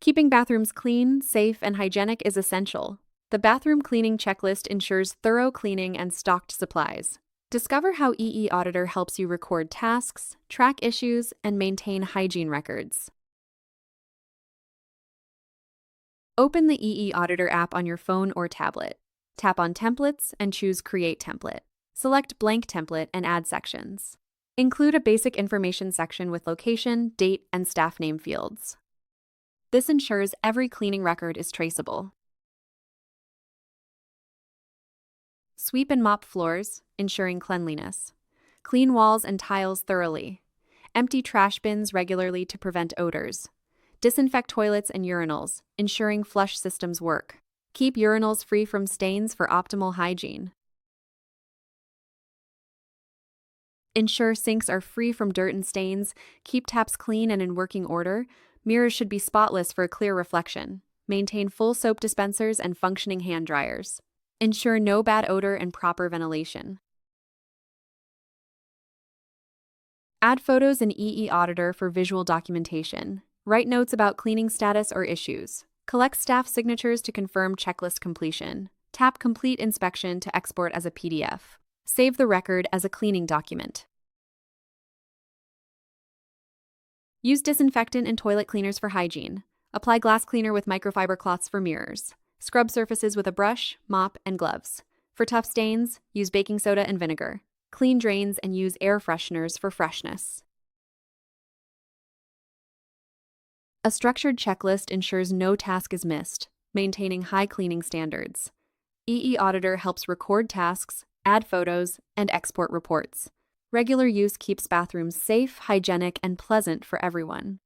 Keeping bathrooms clean, safe, and hygienic is essential. The bathroom cleaning checklist ensures thorough cleaning and stocked supplies. Discover how eAuditor helps you record tasks, track issues, and maintain hygiene records. Open the eAuditor app on your phone or tablet. Tap on Templates and choose Create Template. Select Blank Template and add sections. Include a basic information section with location, date, and staff name fields. This ensures every cleaning record is traceable. Sweep and mop floors, ensuring cleanliness. Clean walls and tiles thoroughly. Empty trash bins regularly to prevent odors. Disinfect toilets and urinals, ensuring flush systems work. Keep urinals free from stains for optimal hygiene. Ensure sinks are free from dirt and stains. Keep taps clean and in working order. Mirrors should be spotless for a clear reflection. Maintain full soap dispensers and functioning hand dryers. Ensure no bad odor and proper ventilation. Add photos in eAuditor for visual documentation. Write notes about cleaning status or issues. Collect staff signatures to confirm checklist completion. Tap Complete Inspection to export as a PDF. Save the record as a cleaning document. Use disinfectant and toilet cleaners for hygiene. Apply glass cleaner with microfiber cloths for mirrors. Scrub surfaces with a brush, mop, and gloves. For tough stains, use baking soda and vinegar. Clean drains and use air fresheners for freshness. A structured checklist ensures no task is missed, maintaining high cleaning standards. eAuditor helps record tasks, add photos, and export reports. Regular use keeps bathrooms safe, hygienic, and pleasant for everyone.